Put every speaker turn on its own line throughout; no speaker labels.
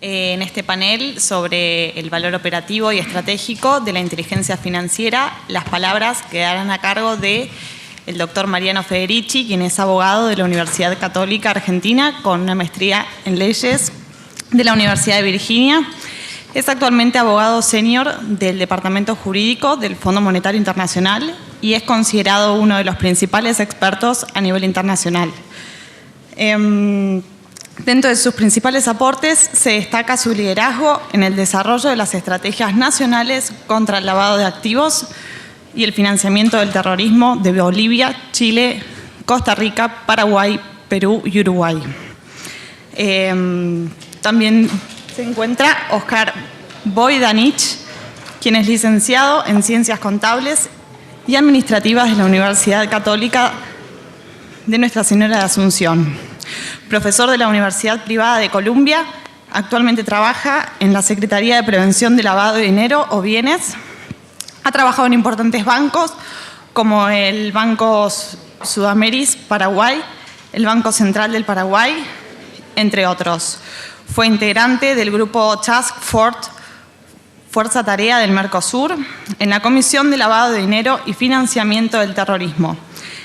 en este panel sobre el valor operativo y estratégico de la inteligencia financiera. Las palabras quedarán a cargo del doctor Mariano Federici, quien es abogado de la Universidad Católica Argentina con una maestría en leyes de la Universidad de Virginia. Es actualmente abogado senior del Departamento Jurídico del Fondo Monetario Internacional y es considerado uno de los principales expertos a nivel internacional. Dentro de sus principales aportes se destaca su liderazgo en el desarrollo de las estrategias nacionales contra el lavado de activos y el financiamiento del terrorismo de Bolivia, Chile, Costa Rica, Paraguay, Perú y Uruguay. También se encuentra Oscar Voidanich, quien es licenciado en Ciencias Contables y Administrativas de la Universidad Católica de Nuestra Señora de Asunción. Profesor de la Universidad Privada de Columbia, actualmente trabaja en la Secretaría de Prevención de Lavado de Dinero o Bienes. Ha trabajado en importantes bancos como el Banco Sudameris Paraguay, el Banco Central del Paraguay, entre otros. Fue integrante del grupo Task Force, Fuerza Tarea del Mercosur, en la Comisión de Lavado de Dinero y Financiamiento del Terrorismo.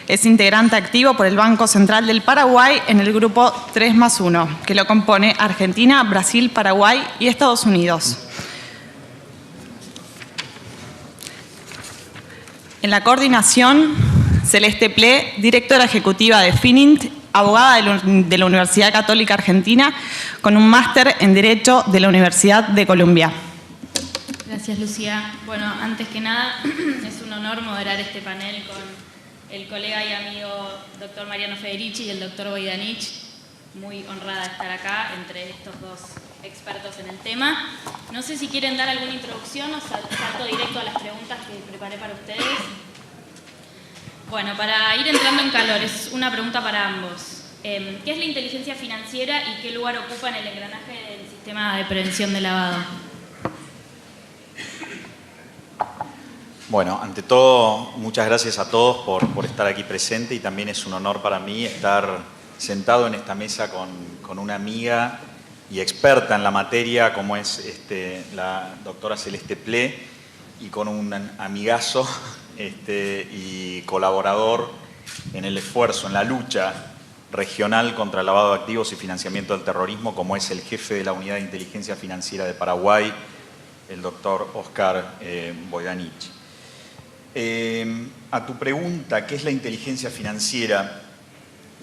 Es integrante activo por el Banco Central del Paraguay en el grupo 3+1, que lo compone Argentina, Brasil, Paraguay y Estados Unidos. En la coordinación, Celeste Ple, directora ejecutiva de Finint, abogada de la Universidad Católica Argentina, con un máster en Derecho de la Universidad de Columbia.
Gracias, Lucía. Bueno, antes que nada, es un honor moderar este panel con el colega y amigo doctor Mariano Federici y el doctor Voidanich. Muy honrada de estar acá entre estos dos expertos en el tema. No sé si quieren dar alguna introducción o salto directo a las preguntas que preparé para ustedes. Bueno, para ir entrando en calor, es una pregunta para ambos. ¿Qué es la inteligencia financiera y qué lugar ocupa en el engranaje del sistema de prevención de lavado?
Bueno, ante todo, muchas gracias a todos por estar aquí presente y también es un honor para mí estar sentado en esta mesa con una amiga y experta en la materia como es la doctora Celeste Ple y con un amigazo y colaborador en el esfuerzo, en la lucha regional contra el lavado de activos y financiamiento del terrorismo, como es el jefe de la Unidad de Inteligencia Financiera de Paraguay, el doctor Oscar Voidanich. A tu pregunta, ¿qué es la inteligencia financiera?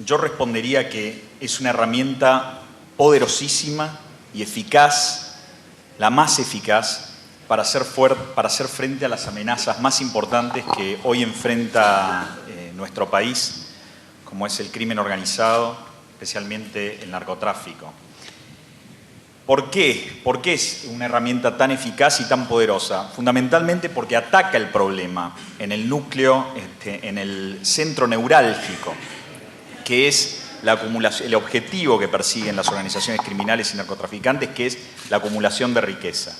Yo respondería que es una herramienta poderosísima y eficaz, la más eficaz, para hacer frente a las amenazas más importantes que hoy enfrenta nuestro país, como es el crimen organizado, especialmente el narcotráfico. ¿Por qué? ¿Por qué es una herramienta tan eficaz y tan poderosa? Fundamentalmente porque ataca el problema en el núcleo, en el centro neurálgico, que es la acumulación, el objetivo que persiguen las organizaciones criminales y narcotraficantes, que es la acumulación de riqueza.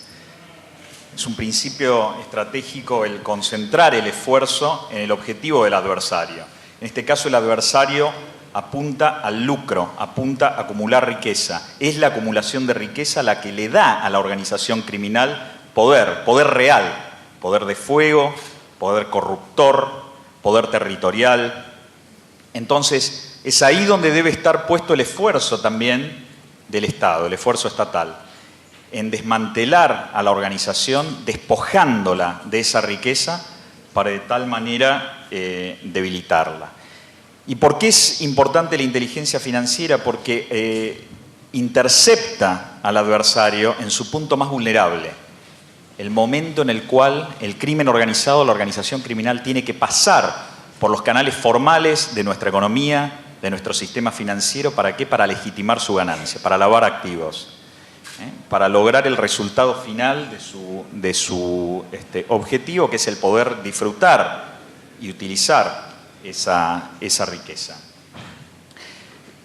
Es un principio estratégico el concentrar el esfuerzo en el objetivo del adversario. En este caso, el adversario apunta al lucro, apunta a acumular riqueza. Es la acumulación de riqueza la que le da a la organización criminal poder real, poder de fuego, poder corruptor, poder territorial. Entonces, es ahí donde debe estar puesto el esfuerzo también del Estado, el esfuerzo estatal, en desmantelar a la organización, despojándola de esa riqueza para de tal manera debilitarla. ¿Y por qué es importante la inteligencia financiera? Porque intercepta al adversario en su punto más vulnerable, el momento en el cual el crimen organizado, la organización criminal, tiene que pasar por los canales formales de nuestra economía, de nuestro sistema financiero. ¿Para qué? Para legitimar su ganancia, para lavar activos, para lograr el resultado final de su objetivo, que es el poder disfrutar y utilizar esa riqueza.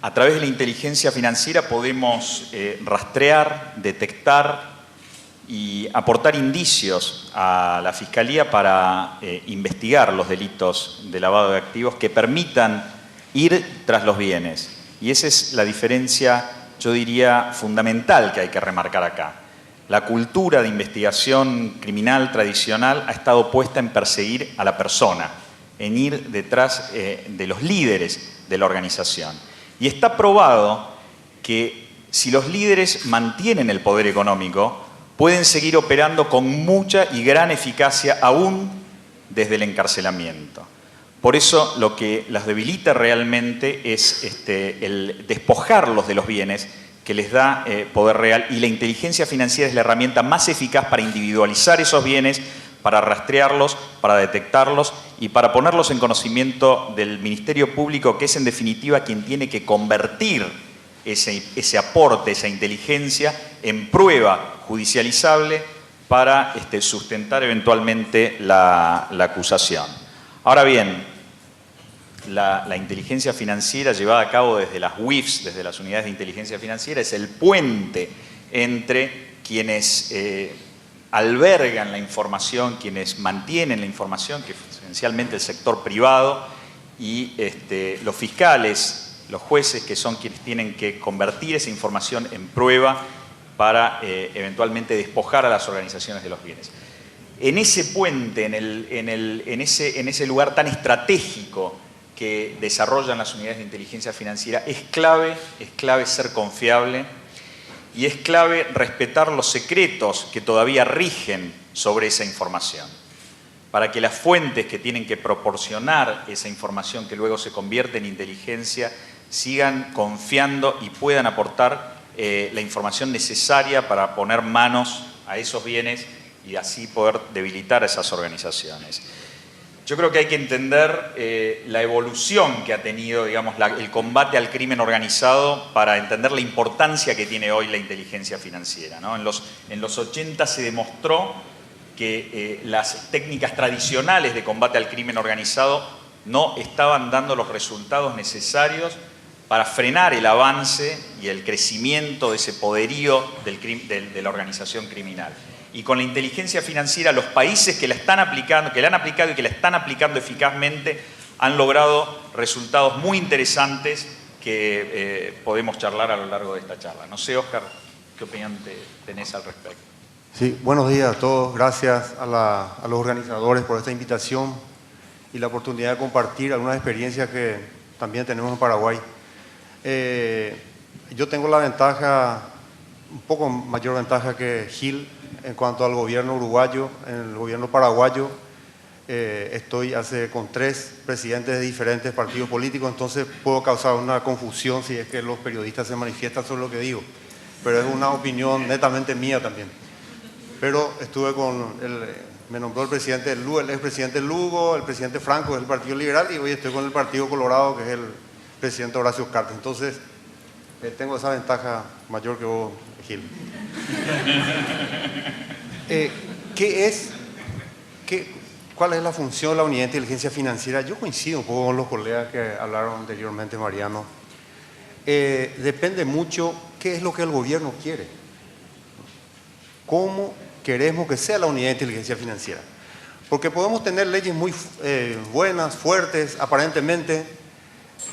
A través de la inteligencia financiera podemos rastrear, detectar y aportar indicios a la Fiscalía para investigar los delitos de lavado de activos que permitan ir tras los bienes. Y esa es la diferencia yo diría, fundamental que hay que remarcar acá. La cultura de investigación criminal tradicional ha estado puesta en perseguir a la persona, en ir detrás de los líderes de la organización. Y está probado que si los líderes mantienen el poder económico, pueden seguir operando con mucha y gran eficacia aún desde el encarcelamiento. Por eso lo que las debilita realmente es el despojarlos de los bienes que les da poder real, y la inteligencia financiera es la herramienta más eficaz para individualizar esos bienes, para rastrearlos, para detectarlos y para ponerlos en conocimiento del Ministerio Público, que es en definitiva quien tiene que convertir ese aporte, esa inteligencia, en prueba judicializable para sustentar eventualmente la acusación. Ahora bien, la inteligencia financiera llevada a cabo desde las UIFs, desde las unidades de inteligencia financiera, es el puente entre quienes albergan la información, quienes mantienen la información, que es esencialmente el sector privado, y los fiscales, los jueces, que son quienes tienen que convertir esa información en prueba para eventualmente despojar a las organizaciones de los bienes. En ese puente, en ese lugar tan estratégico que desarrollan las unidades de inteligencia financiera, es clave ser confiable y es clave respetar los secretos que todavía rigen sobre esa información, para que las fuentes que tienen que proporcionar esa información que luego se convierte en inteligencia sigan confiando y puedan aportar la información necesaria para poner manos a esos bienes y así poder debilitar a esas organizaciones. Yo creo que hay que entender la evolución que ha tenido, digamos, el combate al crimen organizado para entender la importancia que tiene hoy la inteligencia financiera, ¿no? En los 80 se demostró que las técnicas tradicionales de combate al crimen organizado no estaban dando los resultados necesarios para frenar el avance y el crecimiento de ese poderío de la organización criminal. Y con la inteligencia financiera, los países que la han aplicado y que la están aplicando eficazmente han logrado resultados muy interesantes que podemos charlar a lo largo de esta charla. No sé, Óscar, ¿qué opinión tenés al respecto?
Sí, buenos días a todos. Gracias a los organizadores por esta invitación y la oportunidad de compartir algunas experiencias que también tenemos en Paraguay. Yo tengo la ventaja, un poco mayor ventaja que Gil, en cuanto al gobierno uruguayo. En el gobierno paraguayo estoy con 3 presidentes de diferentes partidos políticos, entonces puedo causar una confusión si es que los periodistas se manifiestan sobre lo que digo, pero es una opinión netamente mía también. Pero estuve me nombró el presidente el expresidente Lugo, el presidente Franco del Partido Liberal, y hoy estoy con el Partido Colorado, que es el presidente Horacio Cartes. Entonces tengo esa ventaja mayor que vos, Gil. ¿Cuál es la función de la unidad de inteligencia financiera? Yo coincido un poco con los colegas que hablaron anteriormente, Mariano. Depende mucho qué es lo que el gobierno quiere. ¿Cómo queremos que sea la unidad de inteligencia financiera? Porque podemos tener leyes muy buenas, fuertes, aparentemente,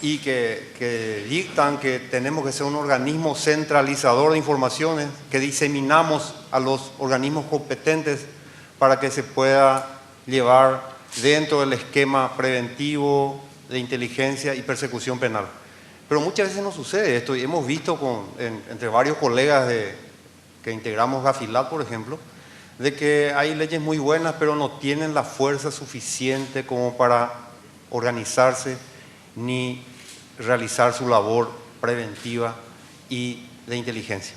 y que dictan que tenemos que ser un organismo centralizador de informaciones, que diseminamos a los organismos competentes para que se pueda llevar dentro del esquema preventivo de inteligencia y persecución penal. Pero muchas veces no sucede esto, y hemos visto entre varios colegas que integramos Gafilat, por ejemplo, de que hay leyes muy buenas, pero no tienen la fuerza suficiente como para organizarse ni realizar su labor preventiva y de inteligencia.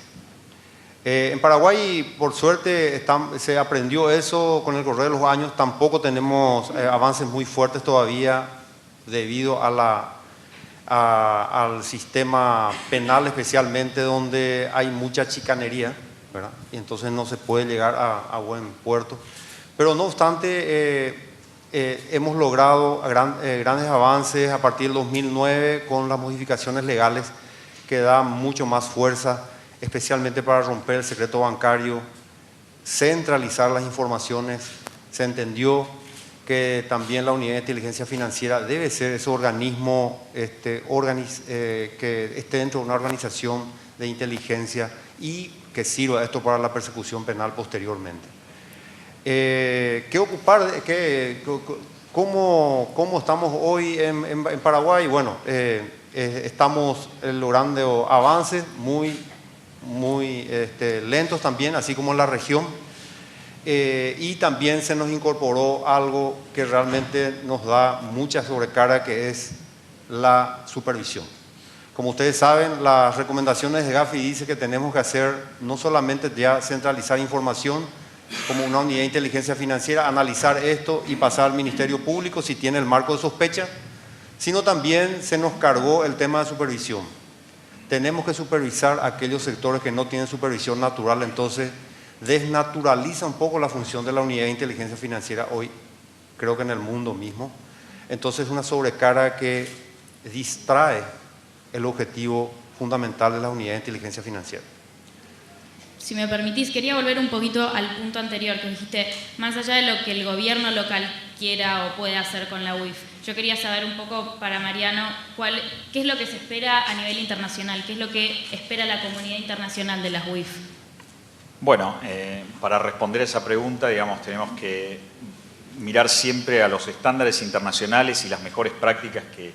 En Paraguay, por suerte, se aprendió eso con el correr de los años. Tampoco tenemos avances muy fuertes todavía debido al sistema penal, especialmente donde hay mucha chicanería, ¿verdad? Y entonces no se puede llegar a buen puerto. Pero no obstante, hemos logrado grandes avances a partir del 2009 con las modificaciones legales que dan mucho más fuerza, especialmente para romper el secreto bancario, centralizar las informaciones. Se entendió que también la unidad de inteligencia financiera debe ser ese organismo que esté dentro de una organización de inteligencia y que sirva esto para la persecución penal posteriormente. ¿Cómo estamos hoy en Paraguay? Bueno, estamos logrando avances muy lentos también, así como en la región. Y también se nos incorporó algo que realmente nos da mucha sobrecarga, que es la supervisión. Como ustedes saben, las recomendaciones de Gafi dicen que tenemos que hacer no solamente ya centralizar información como una unidad de inteligencia financiera, analizar esto y pasar al Ministerio Público si tiene el marco de sospecha, sino también se nos cargó el tema de supervisión. Tenemos que supervisar aquellos sectores que no tienen supervisión natural, entonces desnaturaliza un poco la función de la unidad de inteligencia financiera hoy, creo que en el mundo mismo. Entonces es una sobrecarga que distrae el objetivo fundamental de la unidad de inteligencia financiera.
Si me permitís, quería volver un poquito al punto anterior que dijiste, más allá de lo que el gobierno local quiera o pueda hacer con la UIF. Yo quería saber un poco para Mariano, ¿qué es lo que se espera a nivel internacional? ¿Qué es lo que espera la comunidad internacional de las UIF?
Bueno, para responder a esa pregunta, digamos, tenemos que mirar siempre a los estándares internacionales y las mejores prácticas que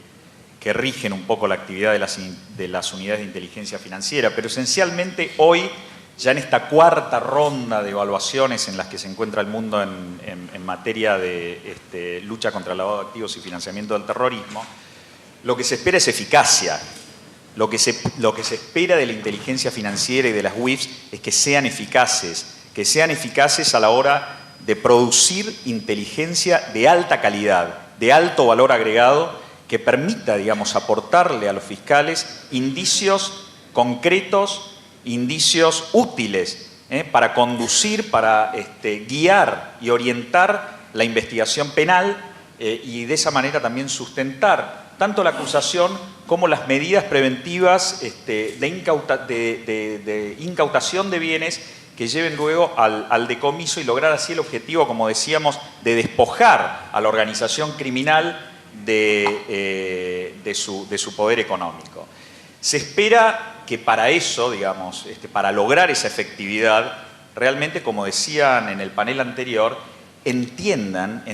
rigen un poco la actividad de las unidades de inteligencia financiera, pero esencialmente hoy, ya en esta cuarta ronda de evaluaciones en las que se encuentra el mundo en materia de lucha contra el lavado de activos y financiamiento del terrorismo, lo que se espera es eficacia. Lo que se espera de la inteligencia financiera y de las UIFs es que sean eficaces a la hora de producir inteligencia de alta calidad, de alto valor agregado, que permita, digamos, aportarle a los fiscales indicios concretos, indicios útiles para conducir, para guiar y orientar la investigación penal y de esa manera también sustentar tanto la acusación como las medidas preventivas de incautación de bienes que lleven luego al decomiso y lograr así el objetivo, como decíamos, de despojar a la organización criminal de su poder económico. Se espera que para eso, digamos, para lograr esa efectividad, realmente, como decían en el panel anterior, entiendan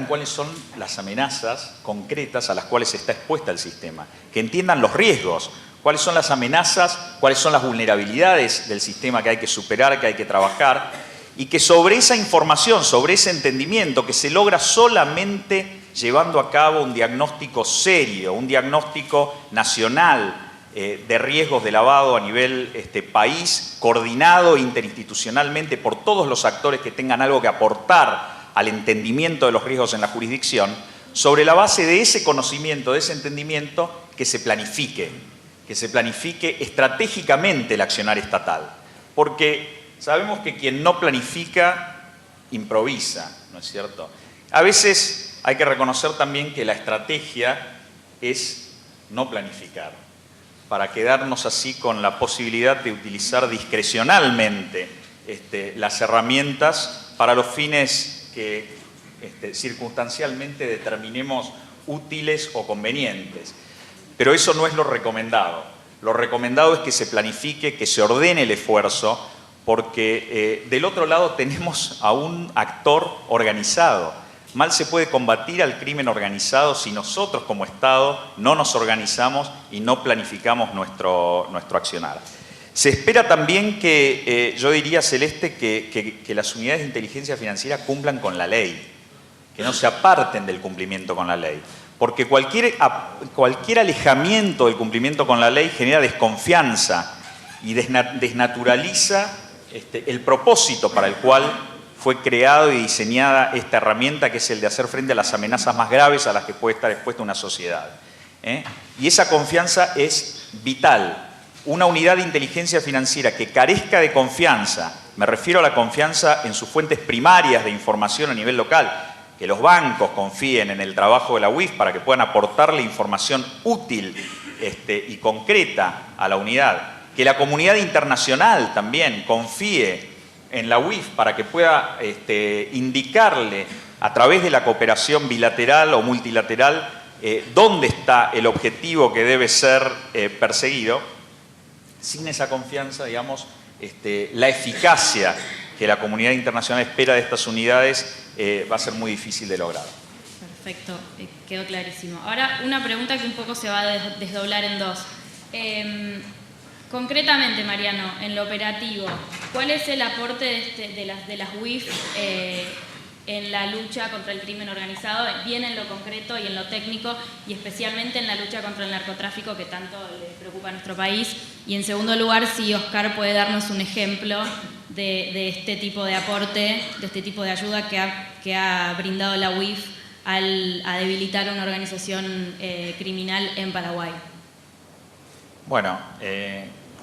cuáles son las amenazas concretas a las cuales está expuesta el sistema, que entiendan los riesgos, cuáles son las amenazas, cuáles son las vulnerabilidades del sistema que hay que superar, que hay que trabajar, y que sobre esa información, sobre ese entendimiento que se logra solamente llevando a cabo un diagnóstico serio, un diagnóstico nacional de riesgos de lavado a nivel país, coordinado interinstitucionalmente por todos los actores que tengan algo que aportar al entendimiento de los riesgos en la jurisdicción, sobre la base de ese conocimiento, de ese entendimiento, que se planifique estratégicamente el accionar estatal. Porque sabemos que quien no planifica, improvisa, ¿no es cierto? A veces hay que reconocer también que la estrategia es no planificar, para quedarnos así con la posibilidad de utilizar discrecionalmente las herramientas para los fines que circunstancialmente determinemos útiles o convenientes. Pero eso no es lo recomendado. Lo recomendado es que se planifique, que se ordene el esfuerzo, porque del otro lado tenemos a un actor organizado. Mal se puede combatir al crimen organizado si nosotros como Estado no nos organizamos y no planificamos nuestro accionar. Se espera también que, yo diría, Celeste, que las unidades de inteligencia financiera cumplan con la ley, que no se aparten del cumplimiento con la ley. Porque cualquier alejamiento del cumplimiento con la ley genera desconfianza y desnaturaliza el propósito para el cual fue creado y diseñada esta herramienta, que es el de hacer frente a las amenazas más graves a las que puede estar expuesta una sociedad. Y esa confianza es vital. Una unidad de inteligencia financiera que carezca de confianza, me refiero a la confianza en sus fuentes primarias de información a nivel local, que los bancos confíen en el trabajo de la UIF para que puedan aportarle información útil y concreta a la unidad, que la comunidad internacional también confíe en la UIF para que pueda indicarle a través de la cooperación bilateral o multilateral dónde está el objetivo que debe ser perseguido. sin esa confianza, digamos, la eficacia que la comunidad internacional espera de estas unidades va a ser muy difícil de lograr.
Perfecto, quedó clarísimo. Ahora una pregunta que un poco se va a desdoblar en dos. Concretamente, Mariano, en lo operativo, ¿cuál es el aporte de las UIF en la lucha contra el crimen organizado, bien en lo concreto y en lo técnico, y especialmente en la lucha contra el narcotráfico que tanto le preocupa a nuestro país? Y en segundo lugar, si Oscar puede darnos un ejemplo de este tipo de aporte, de este tipo de ayuda que ha brindado la UIF a debilitar una organización criminal en Paraguay.
Bueno,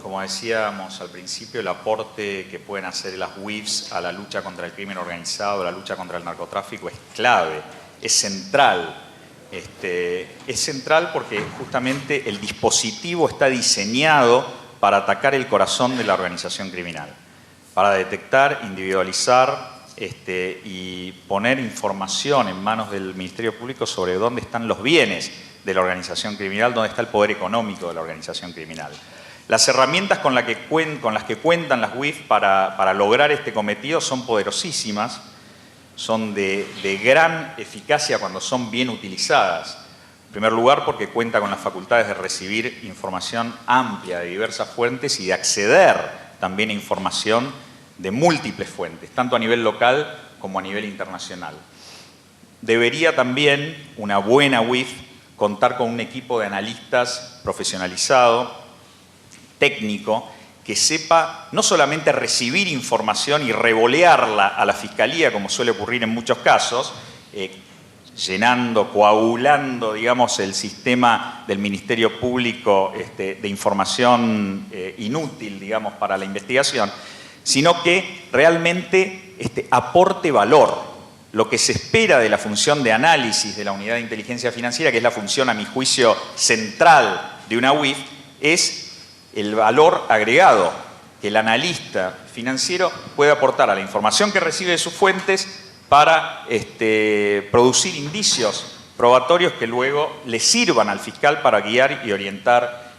como decíamos al principio, el aporte que pueden hacer las UIFs a la lucha contra el crimen organizado, a la lucha contra el narcotráfico es clave, es central. Es central porque justamente el dispositivo está diseñado para atacar el corazón de la organización criminal, para detectar, individualizar y poner información en manos del Ministerio Público sobre dónde están los bienes de la organización criminal, dónde está el poder económico de la organización criminal. Las herramientas con las que cuentan las UIF para lograr este cometido son poderosísimas, son de gran eficacia cuando son bien utilizadas. En primer lugar, porque cuenta con las facultades de recibir información amplia de diversas fuentes y de acceder también a información de múltiples fuentes, tanto a nivel local como a nivel internacional. Debería también una buena UIF contar con un equipo de analistas profesionalizado, técnico, que sepa no solamente recibir información y revolearla a la Fiscalía, como suele ocurrir en muchos casos, llenando, coagulando, digamos, el sistema del Ministerio Público de información inútil, digamos, para la investigación, sino que realmente aporte valor. Lo que se espera de la función de análisis de la Unidad de Inteligencia Financiera, que es la función, a mi juicio, central de una UIF, es el valor agregado que el analista financiero puede aportar a la información que recibe de sus fuentes para producir indicios probatorios que luego le sirvan al fiscal para guiar y orientar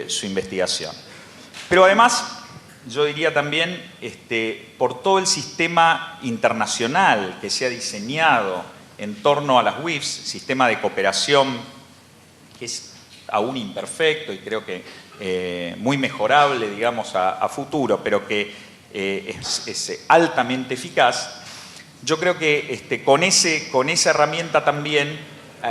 su investigación. Pero además, yo diría también, por todo el sistema internacional que se ha diseñado en torno a las UIFs, sistema de cooperación que es aún imperfecto y creo que muy mejorable, digamos, a futuro, pero que es altamente eficaz. Yo creo que con esa herramienta también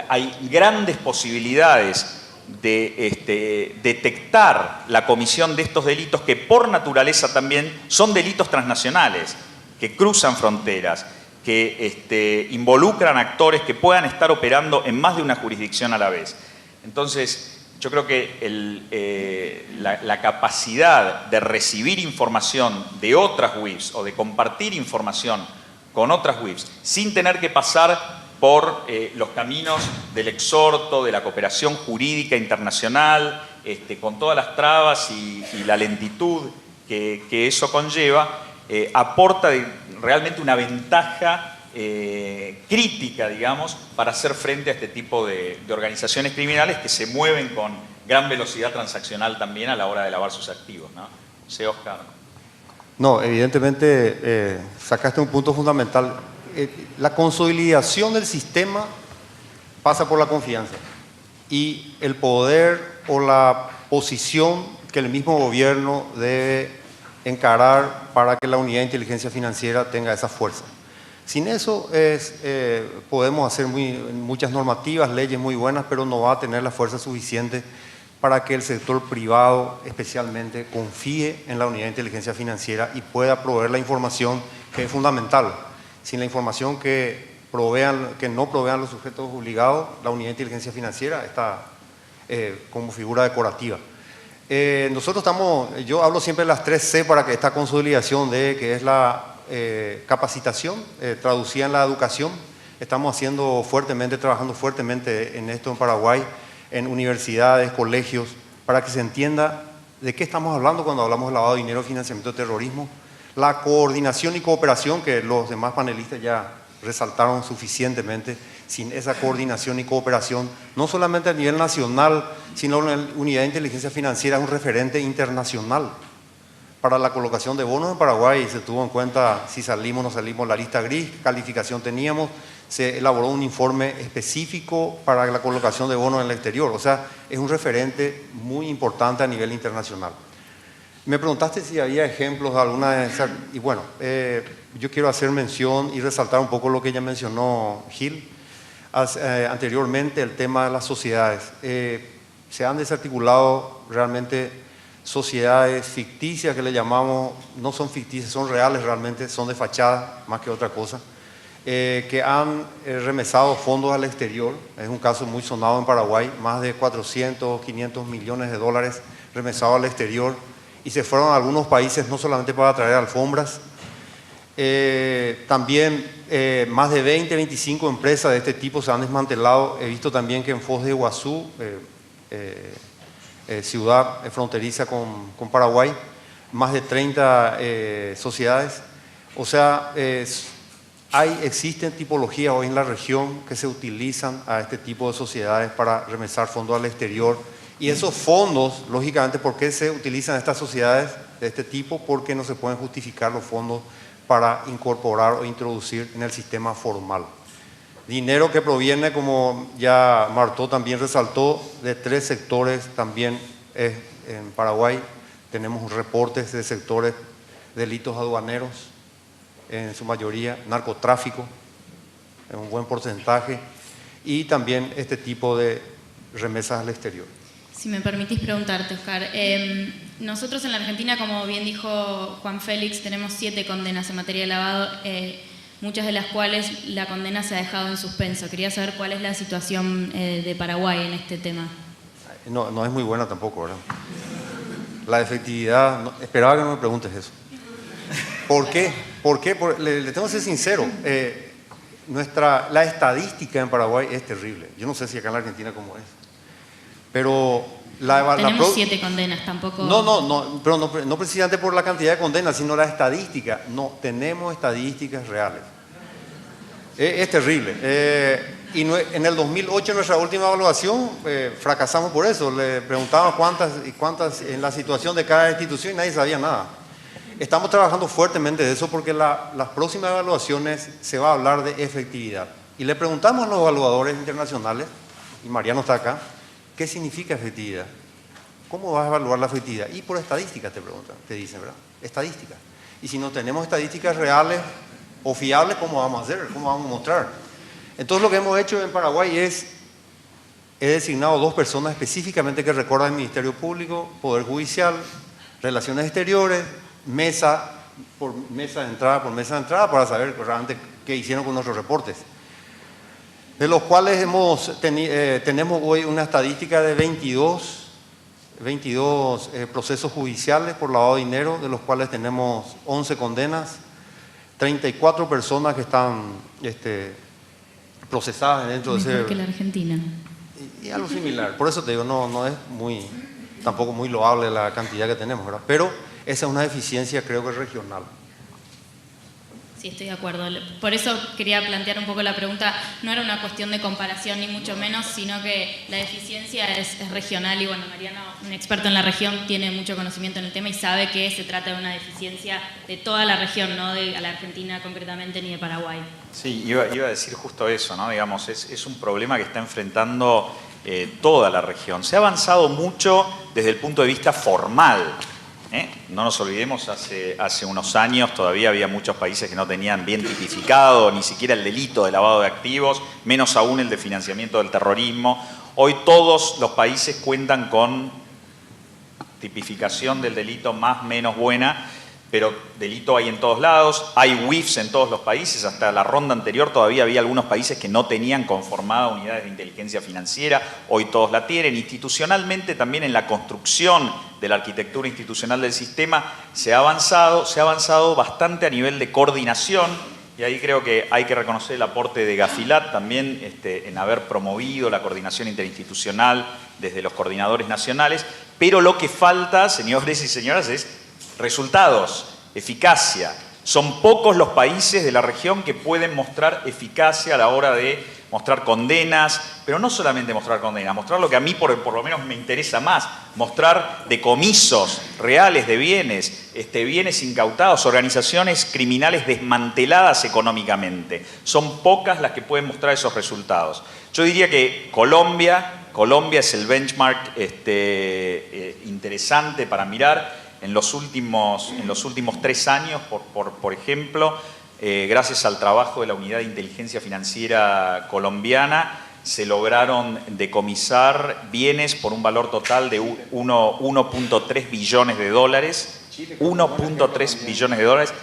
hay grandes posibilidades de detectar la comisión de estos delitos que por naturaleza también son delitos transnacionales, que cruzan fronteras, que involucran actores que puedan estar operando en más de una jurisdicción a la vez. Entonces, yo creo que la capacidad de recibir información de otras UIFs o de compartir información con otras UIFs sin tener que pasar por los caminos del exhorto, de la cooperación jurídica internacional, con todas las trabas y la lentitud que eso conlleva, aporta realmente una ventaja crítica, digamos, para hacer frente a este tipo de organizaciones criminales que se mueven con gran velocidad transaccional también a la hora de lavar sus activos, ¿no? Sí, Oscar.
No, evidentemente sacaste un punto fundamental. La consolidación del sistema pasa por la confianza y el poder o la posición que el mismo gobierno debe encarar para que la unidad de inteligencia financiera tenga esa fuerza. Sin eso podemos hacer muchas normativas, leyes muy buenas, pero no va a tener la fuerza suficiente para que el sector privado especialmente confíe en la unidad de inteligencia financiera y pueda proveer la información que es fundamental. Sin la información que no provean los sujetos obligados, la unidad de inteligencia financiera está como figura decorativa. Yo hablo siempre de las 3C para que esta consolidación que es la capacitación, traducida en la educación. Estamos trabajando fuertemente en esto en Paraguay, en universidades, colegios, para que se entienda de qué estamos hablando cuando hablamos de lavado de dinero, financiamiento de terrorismo, la coordinación y cooperación que los demás panelistas ya resaltaron suficientemente, sin esa coordinación y cooperación, no solamente a nivel nacional, sino la unidad de inteligencia financiera es un referente internacional. Para la colocación de bonos en Paraguay se tuvo en cuenta si salimos o no salimos la lista gris, qué calificación teníamos, se elaboró un informe específico para la colocación de bonos en el exterior, o sea, es un referente muy importante a nivel internacional. Me preguntaste si había ejemplos de alguna de esas, y bueno, yo quiero hacer mención y resaltar un poco lo que ya mencionó Gil anteriormente, el tema de las sociedades. Se han desarticulado realmente sociedades ficticias que le llamamos, no son ficticias, son reales realmente, son de fachada más que otra cosa, que han remesado fondos al exterior. Es un caso muy sonado en Paraguay, más de 400, 500 millones de dólares remesados al exterior y se fueron a algunos países no solamente para traer alfombras, también más de 20, 25 empresas de este tipo se han desmantelado. He visto también que en Foz de Iguazú, ciudad fronteriza con Paraguay, más de 30 sociedades. O sea, existen tipologías hoy en la región que se utilizan a este tipo de sociedades para remesar fondos al exterior. Y esos fondos, lógicamente, ¿por qué se utilizan estas sociedades de este tipo? Porque no se pueden justificar los fondos para incorporar o introducir en el sistema formal. Dinero que proviene, como ya Martó también resaltó, de 3 sectores también. En Paraguay tenemos reportes de sectores, delitos aduaneros, en su mayoría, narcotráfico, en un buen porcentaje, y también este tipo de remesas al exterior.
Si me permitís preguntarte, Oscar, nosotros en la Argentina, como bien dijo Juan Félix, tenemos 7 condenas en materia de lavado, muchas de las cuales la condena se ha dejado en suspenso. Quería saber cuál es la situación de Paraguay en este tema.
No es muy buena tampoco, ¿verdad? La efectividad, esperaba que no me preguntes eso. ¿Por qué? Le tengo que ser sincero, la estadística en Paraguay es terrible. Yo no sé si acá en la Argentina cómo es. Pero
tenemos 7 condenas, tampoco.
Pero no precisamente por la cantidad de condenas, sino la estadística. No tenemos estadísticas reales. Es terrible. Y en el 2008, en nuestra última evaluación, fracasamos por eso. Le preguntábamos cuántas en la situación de cada institución y nadie sabía nada. Estamos trabajando fuertemente de eso porque las próximas evaluaciones se va a hablar de efectividad. Y le preguntamos a los evaluadores internacionales, y Mariano está acá, ¿qué significa efectividad? ¿Cómo vas a evaluar la efectividad? Y por estadísticas te preguntan, te dicen, ¿verdad? Estadísticas. Y si no tenemos estadísticas reales o fiables, ¿cómo vamos a hacer? ¿Cómo vamos a mostrar? Entonces lo que hemos hecho en Paraguay he designado 2 personas específicamente que recorran el Ministerio Público, Poder Judicial, Relaciones Exteriores, mesa de entrada, para saber realmente qué hicieron con nuestros reportes. De los cuales tenemos hoy una estadística de 22 procesos judiciales por lavado de dinero, de los cuales tenemos 11 condenas, 34 personas que están procesadas dentro de ese...
Mejor que la Argentina.
Y algo similar. Por eso te digo, no es tampoco muy loable la cantidad que tenemos, ¿verdad? Pero esa es una deficiencia, creo que regional.
Sí, estoy de acuerdo. Por eso quería plantear un poco la pregunta. No era una cuestión de comparación, ni mucho menos, sino que la deficiencia es regional. Y bueno, Mariano, un experto en la región, tiene mucho conocimiento en el tema y sabe que se trata de una deficiencia de toda la región, no de la Argentina concretamente, ni de Paraguay.
Sí, iba a decir justo eso, ¿no? Digamos, es un problema que está enfrentando toda la región. Se ha avanzado mucho desde el punto de vista formal. No nos olvidemos, hace unos años todavía había muchos países que no tenían bien tipificado ni siquiera el delito de lavado de activos, menos aún el de financiamiento del terrorismo. Hoy todos los países cuentan con tipificación del delito más o menos buena, pero delito hay en todos lados, hay WIFs en todos los países. Hasta la ronda anterior todavía había algunos países que no tenían conformadas unidades de inteligencia financiera, hoy todos la tienen. Institucionalmente también en la construcción de la arquitectura institucional del sistema se ha avanzado bastante a nivel de coordinación, y ahí creo que hay que reconocer el aporte de Gafilat también en haber promovido la coordinación interinstitucional desde los coordinadores nacionales, pero lo que falta, señores y señoras, es resultados, eficacia, Son pocos los países de la región que pueden mostrar eficacia a la hora de mostrar condenas, pero no solamente mostrar condenas, mostrar lo que a mí por lo menos me interesa más, mostrar decomisos reales de bienes, bienes incautados, organizaciones criminales desmanteladas económicamente. Son pocas las que pueden mostrar esos resultados. Yo diría que Colombia es el benchmark interesante para mirar. En los últimos 3 años, por ejemplo, gracias al trabajo de la Unidad de Inteligencia Financiera colombiana, se lograron decomisar bienes por un valor total de 1.3 billones de dólares. 1.3 billones de dólares.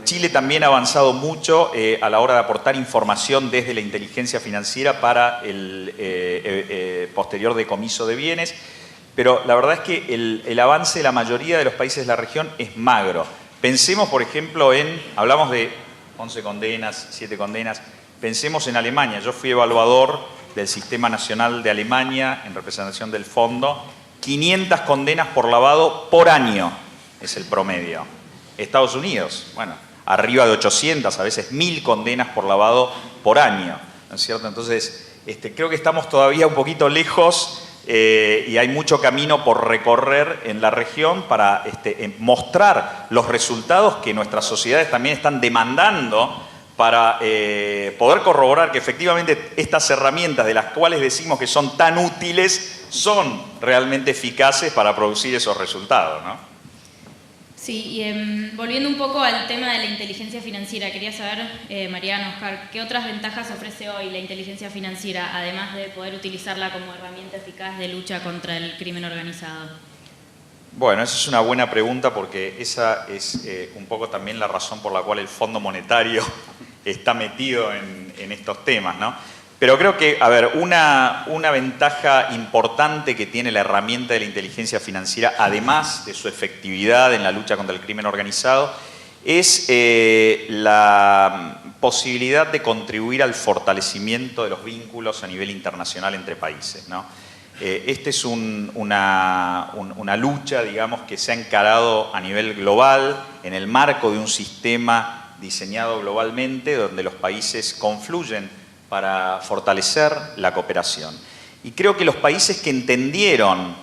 Chile también ha avanzado mucho a la hora de aportar información desde la inteligencia financiera para el posterior decomiso de bienes. Pero la verdad es que el avance de la mayoría de los países de la región es magro. Pensemos, por ejemplo, hablamos de 11 condenas, 7 condenas, pensemos en Alemania. Yo fui evaluador del Sistema Nacional de Alemania en representación del fondo. 500 condenas por lavado por año es el promedio. Estados Unidos, bueno, arriba de 800, a veces 1000 condenas por lavado por año, ¿no es cierto? Entonces, creo que estamos todavía un poquito lejos y hay mucho camino por recorrer en la región para mostrar los resultados que nuestras sociedades también están demandando para poder corroborar que efectivamente estas herramientas de las cuales decimos que son tan útiles son realmente eficaces para producir esos resultados, ¿no?
Sí, y volviendo un poco al tema de la inteligencia financiera, quería saber, Mariano, Oscar, ¿qué otras ventajas ofrece hoy la inteligencia financiera, además de poder utilizarla como herramienta eficaz de lucha contra el crimen organizado?
Bueno, esa es una buena pregunta porque esa es un poco también la razón por la cual el Fondo Monetario está metido en estos temas, ¿no? Pero creo que, a ver, una ventaja importante que tiene la herramienta de la inteligencia financiera, además de su efectividad en la lucha contra el crimen organizado, es la posibilidad de contribuir al fortalecimiento de los vínculos a nivel internacional entre países, ¿no? Esta es una lucha, digamos, que se ha encarado a nivel global en el marco de un sistema diseñado globalmente donde los países confluyen para fortalecer la cooperación. Y creo que los países que entendieron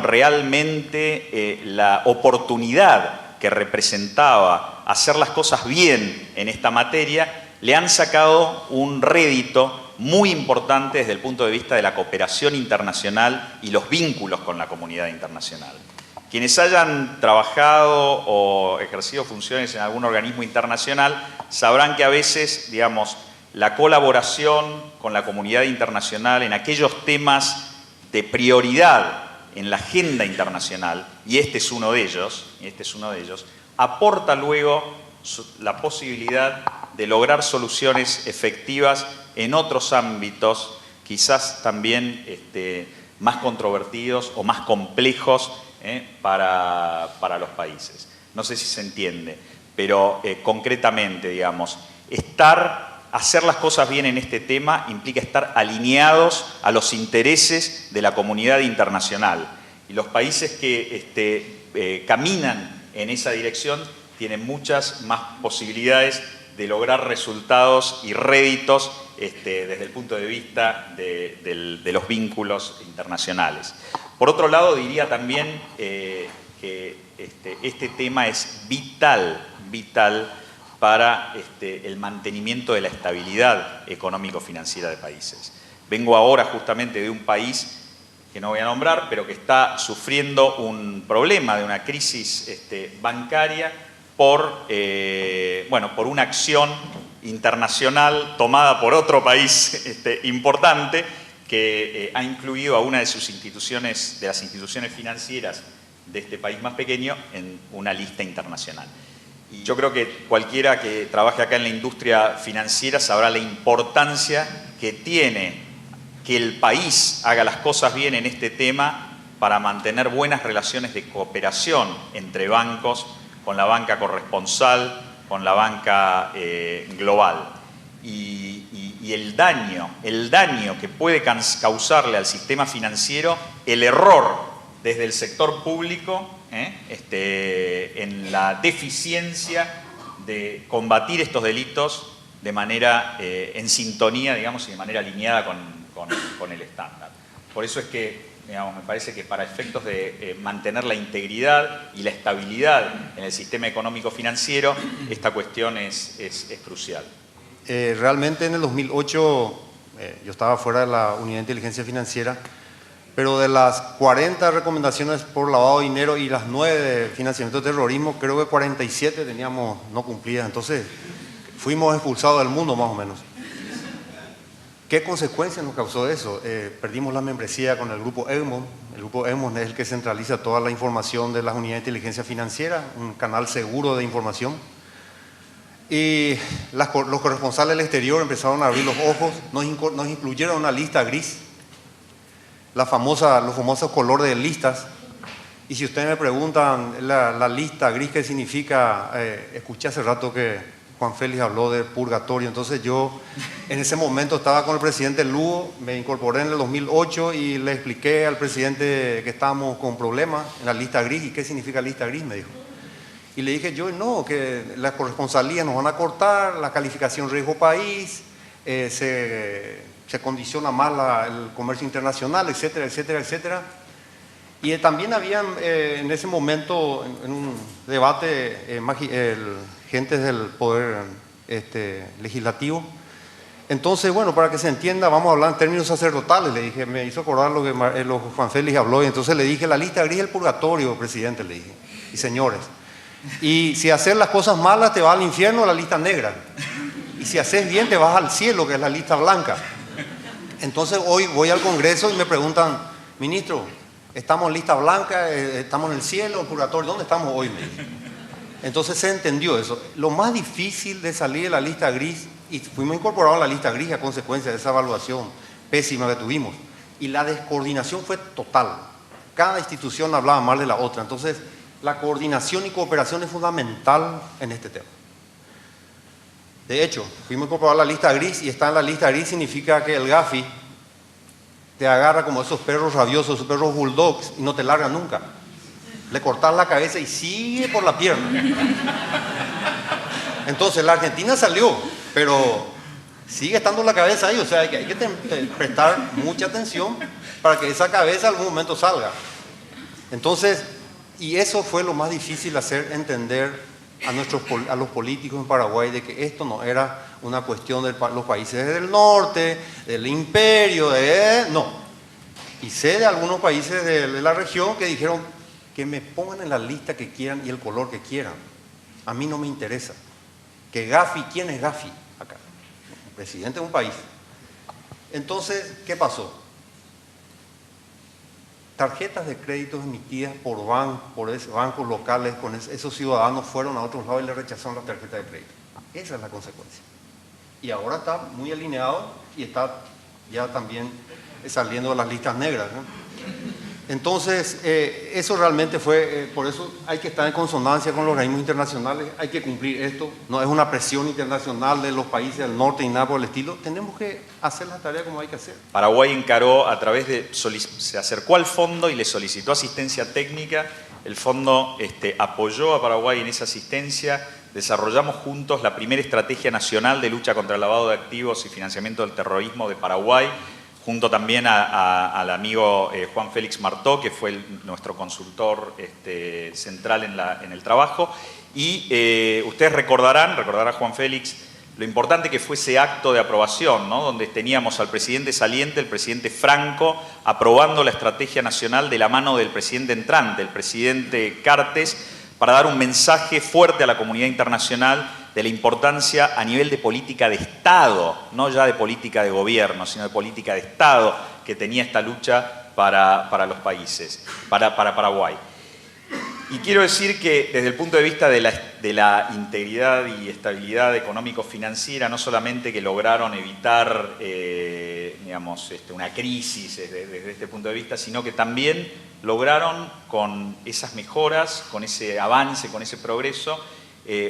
realmente la oportunidad que representaba hacer las cosas bien en esta materia, le han sacado un rédito muy importante desde el punto de vista de la cooperación internacional y los vínculos con la comunidad internacional. Quienes hayan trabajado o ejercido funciones en algún organismo internacional sabrán que a veces, digamos, la colaboración con la comunidad internacional en aquellos temas de prioridad en la agenda internacional, y este es uno de ellos, aporta luego la posibilidad de lograr soluciones efectivas en otros ámbitos, quizás también más controvertidos o más complejos para los países. No sé si se entiende, pero concretamente, digamos, hacer las cosas bien en este tema implica estar alineados a los intereses de la comunidad internacional. Y los países que caminan en esa dirección tienen muchas más posibilidades de lograr resultados y réditos desde el punto de vista de los vínculos internacionales. Por otro lado, diría también que este tema es vital para el mantenimiento de la estabilidad económico-financiera de países. Vengo ahora justamente de un país que no voy a nombrar, pero que está sufriendo un problema de una crisis bancaria por una acción internacional tomada por otro país importante que ha incluido a una de sus instituciones, de las instituciones financieras de este país más pequeño, en una lista internacional. Y yo creo que cualquiera que trabaje acá en la industria financiera sabrá la importancia que tiene que el país haga las cosas bien en este tema para mantener buenas relaciones de cooperación entre bancos, con la banca corresponsal, con la banca global. Y el daño que puede causarle al sistema financiero, el error desde el sector público en la deficiencia de combatir estos delitos de manera en sintonía, digamos, y de manera alineada con el estándar. Por eso es que, digamos, me parece que para efectos de mantener la integridad y la estabilidad en el sistema económico financiero, esta cuestión es crucial.
Realmente en el 2008 yo estaba fuera de la Unidad de Inteligencia Financiera, pero de las 40 recomendaciones por lavado de dinero y las 9 de financiamiento de terrorismo, creo que 47 teníamos no cumplidas. Entonces fuimos expulsados del mundo más o menos. ¿Qué consecuencias nos causó eso? Perdimos la membresía con el grupo Egmont. El grupo Egmont es el que centraliza toda la información de las unidades de inteligencia financiera, un canal seguro de información. Y los corresponsales del exterior empezaron a abrir los ojos, nos incluyeron en una lista gris, los famosos colores de listas. Y si ustedes me preguntan la lista gris, ¿qué significa? Escuché hace rato que Juan Félix habló de purgatorio. Entonces yo en ese momento estaba con el presidente Lugo, me incorporé en el 2008 y le expliqué al presidente que estábamos con problemas en la lista gris. ¿Y qué significa lista gris?, me dijo. Y le dije yo, no, que las corresponsalías nos van a cortar, la calificación riesgo país, se condiciona más el comercio internacional, etcétera, etcétera, etcétera. Y también habían en ese momento, en un debate, gentes del poder legislativo. Entonces, bueno, para que se entienda, vamos a hablar en términos sacerdotales. Le dije, me hizo acordar lo que Juan Félix habló, y entonces le dije, la lista gris es el purgatorio, presidente, le dije, y señores. Y si haces las cosas malas te vas al infierno, la lista negra. Y si haces bien te vas al cielo, que es la lista blanca. Entonces hoy voy al Congreso y me preguntan, ministro, ¿estamos en lista blanca? ¿Estamos en el cielo, en purgatorio? ¿Dónde estamos hoy? Entonces se entendió eso. Lo más difícil de salir de la lista gris, y fuimos incorporados a la lista gris a consecuencia de esa evaluación pésima que tuvimos, y la descoordinación fue total. Cada institución hablaba mal de la otra. Entonces la coordinación y cooperación es fundamental en este tema. De hecho, fuimos a incorporar la lista gris, y estar en la lista gris significa que el Gafi te agarra como esos perros rabiosos, esos perros bulldogs, y no te larga nunca. Le cortas la cabeza y sigue por la pierna. Entonces la Argentina salió, pero sigue estando la cabeza ahí, o sea, hay que prestar mucha atención para que esa cabeza en algún momento salga. Entonces, y eso fue lo más difícil, hacer entender a los políticos en Paraguay de que esto no era una cuestión de los países del norte, del imperio, no. Y sé de algunos países de la región que dijeron que me pongan en la lista que quieran y el color que quieran. A mí no me interesa. Que Gafi, ¿quién es Gafi acá? El presidente de un país. Entonces, ¿qué pasó? Tarjetas de créditos emitidas por bancos locales, con esos ciudadanos fueron a otros lados y le rechazaron la tarjeta de crédito. Esa es la consecuencia. Y ahora está muy alineado y está ya también saliendo de las listas negras, ¿no? Entonces, eso realmente fue, por eso hay que estar en consonancia con los organismos internacionales, hay que cumplir esto, no es una presión internacional de los países del norte ni nada por el estilo, tenemos que hacer la tarea como hay que hacer.
Paraguay encaró a través de, se acercó al fondo y le solicitó asistencia técnica, el fondo apoyó a Paraguay en esa asistencia, desarrollamos juntos la primera estrategia nacional de lucha contra el lavado de activos y financiamiento del terrorismo de Paraguay, junto también al amigo Juan Félix Martó, que fue nuestro consultor central en el trabajo. Y ustedes recordará Juan Félix, lo importante que fue ese acto de aprobación, ¿no? Donde teníamos al presidente saliente, el presidente Franco, aprobando la estrategia nacional de la mano del presidente entrante, el presidente Cartes, para dar un mensaje fuerte a la comunidad internacional de la importancia a nivel de política de Estado, no ya de política de gobierno, sino de política de Estado que tenía esta lucha para los países, para Paraguay. Y quiero decir que desde el punto de vista de la integridad y estabilidad económico-financiera, no solamente que lograron evitar una crisis desde este punto de vista, sino que también lograron con esas mejoras, con ese avance, con ese progreso,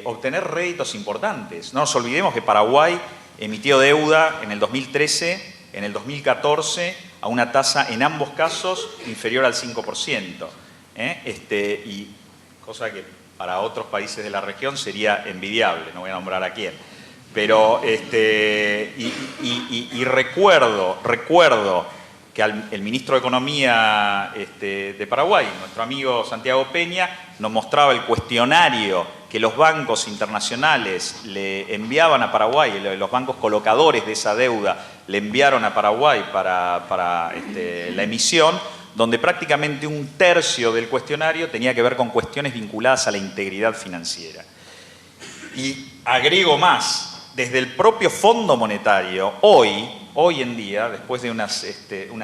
obtener réditos importantes. No nos olvidemos que Paraguay emitió deuda en el 2013, en el 2014, a una tasa en ambos casos inferior al 5%. Y cosa que para otros países de la región sería envidiable, no voy a nombrar a quién. Pero recuerdo que el ministro de Economía de Paraguay, nuestro amigo Santiago Peña, nos mostraba el cuestionario que los bancos internacionales le enviaban a Paraguay, los bancos colocadores de esa deuda le enviaron a Paraguay para la emisión, donde prácticamente un tercio del cuestionario tenía que ver con cuestiones vinculadas a la integridad financiera. Y agrego más, desde el propio Fondo Monetario, hoy en día, después de una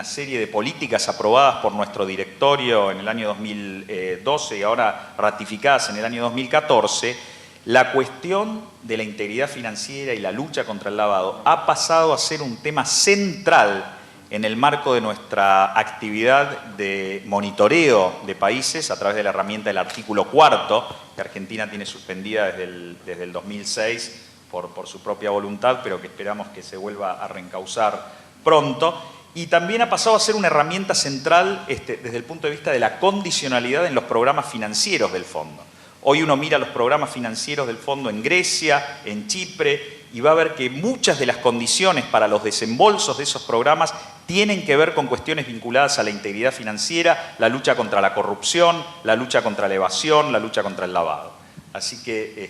serie de políticas aprobadas por nuestro directorio en el año 2012 y ahora ratificadas en el año 2014, la cuestión de la integridad financiera y la lucha contra el lavado ha pasado a ser un tema central en el marco de nuestra actividad de monitoreo de países a través de la herramienta del artículo 4, que Argentina tiene suspendida desde el 2006 por su propia voluntad, pero que esperamos que se vuelva a reencauzar pronto. Y también ha pasado a ser una herramienta central desde el punto de vista de la condicionalidad en los programas financieros del fondo. Hoy uno mira los programas financieros del fondo en Grecia, en Chipre, y va a ver que muchas de las condiciones para los desembolsos de esos programas tienen que ver con cuestiones vinculadas a la integridad financiera, la lucha contra la corrupción, la lucha contra la evasión, la lucha contra el lavado. Así que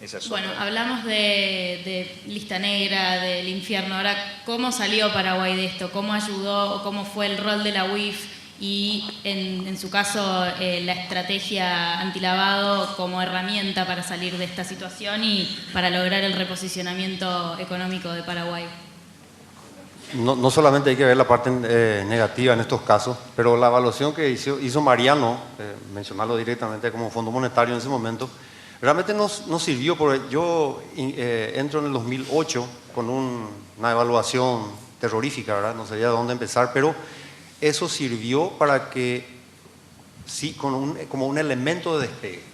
esa es
bueno, hablamos de lista negra, del infierno. Ahora, ¿cómo salió Paraguay de esto? ¿Cómo ayudó o cómo fue el rol de la UIF? Y en su caso, la estrategia antilavado como herramienta para salir de esta situación y para lograr el reposicionamiento económico de Paraguay.
No solamente hay que ver la parte negativa en estos casos, pero la evaluación que hizo Mariano, mencionarlo directamente como Fondo Monetario en ese momento, realmente nos sirvió, porque yo entro en el 2008 con una evaluación terrorífica, ¿verdad? No sabía de dónde empezar, pero eso sirvió para que, sí, como un elemento de despegue.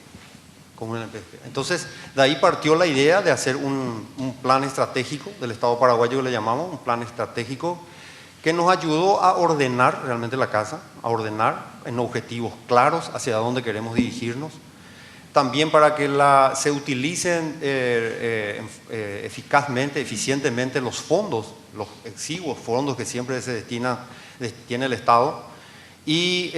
Entonces, de ahí partió la idea de hacer un plan estratégico del Estado paraguayo, que le llamamos, un plan estratégico que nos ayudó a ordenar realmente la casa, a ordenar en objetivos claros hacia dónde queremos dirigirnos. También para que se utilicen eficazmente, eficientemente los fondos, los exiguos fondos que siempre tiene el Estado, y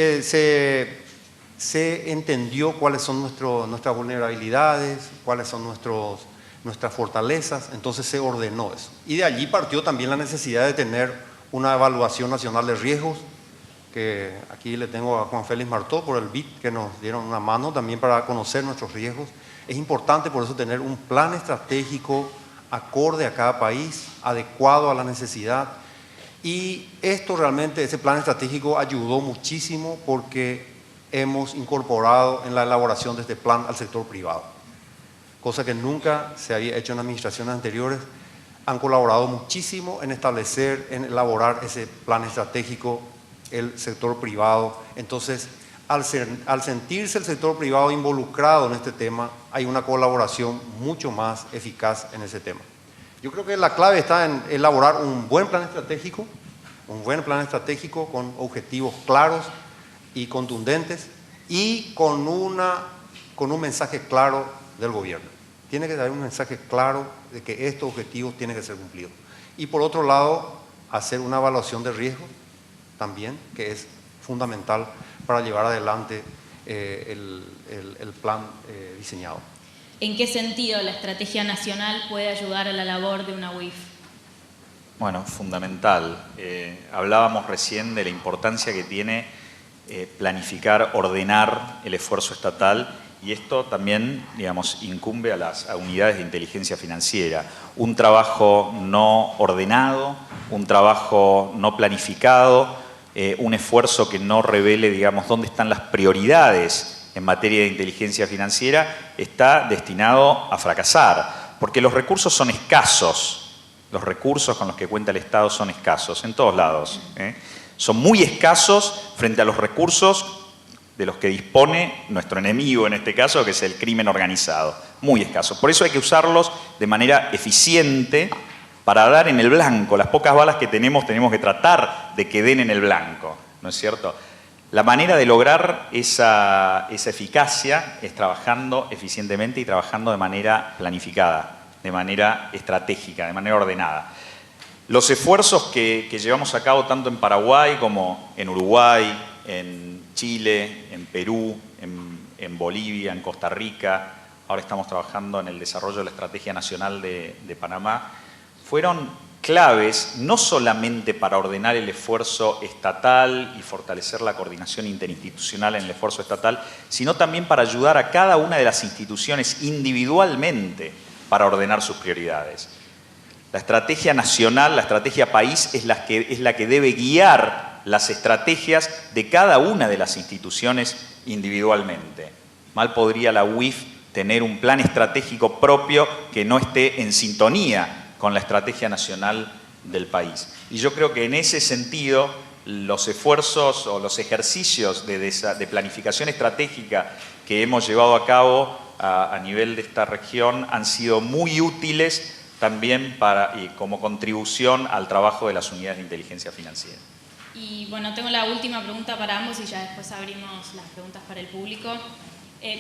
se entendió cuáles son nuestras vulnerabilidades, cuáles son nuestras fortalezas, entonces se ordenó eso. Y de allí partió también la necesidad de tener una evaluación nacional de riesgos, que aquí le tengo a Juan Félix Martó por el BID, que nos dieron una mano también para conocer nuestros riesgos. Es importante por eso tener un plan estratégico acorde a cada país, adecuado a la necesidad. Y esto realmente, ese plan estratégico ayudó muchísimo porque hemos incorporado en la elaboración de este plan al sector privado, cosa que nunca se había hecho en administraciones anteriores. Han colaborado muchísimo en establecer, en elaborar ese plan estratégico el sector privado. Entonces, al sentirse el sector privado involucrado en este tema, hay una colaboración mucho más eficaz en ese tema. Yo creo que la clave está en elaborar un buen plan estratégico con objetivos claros y contundentes y con un mensaje claro del gobierno. Tiene que dar un mensaje claro de que estos objetivos tienen que ser cumplidos. Y por otro lado, hacer una evaluación de riesgo también, que es fundamental para llevar adelante el plan diseñado.
¿En qué sentido la estrategia nacional puede ayudar a la labor de una UIF?
Bueno, fundamental. Hablábamos recién de la importancia que tiene planificar, ordenar el esfuerzo estatal, y esto también, digamos, incumbe a las unidades de inteligencia financiera. Un trabajo no ordenado, un trabajo no planificado, un esfuerzo que no revele, digamos, dónde están las prioridades en materia de inteligencia financiera, está destinado a fracasar, porque los recursos son escasos. Los recursos con los que cuenta el Estado son escasos, en todos lados. Son muy escasos frente a los recursos de los que dispone nuestro enemigo, en este caso, que es el crimen organizado. Muy escasos. Por eso hay que usarlos de manera eficiente para dar en el blanco. Las pocas balas que tenemos que tratar de que den en el blanco, ¿no es cierto? La manera de lograr esa eficacia es trabajando eficientemente y trabajando de manera planificada, de manera estratégica, de manera ordenada. Los esfuerzos que llevamos a cabo tanto en Paraguay como en Uruguay, en Chile, en Perú, en Bolivia, en Costa Rica, ahora estamos trabajando en el desarrollo de la Estrategia Nacional de Panamá, fueron claves no solamente para ordenar el esfuerzo estatal y fortalecer la coordinación interinstitucional en el esfuerzo estatal, sino también para ayudar a cada una de las instituciones individualmente para ordenar sus prioridades. La estrategia nacional, la estrategia país es la que debe guiar las estrategias de cada una de las instituciones individualmente. Mal podría la UIF tener un plan estratégico propio que no esté en sintonía con la estrategia nacional del país. Y yo creo que en ese sentido los esfuerzos o los ejercicios de planificación estratégica que hemos llevado a cabo a nivel de esta región han sido muy útiles también y como contribución al trabajo de las unidades de inteligencia financiera.
Y bueno, tengo la última pregunta para ambos y ya después abrimos las preguntas para el público.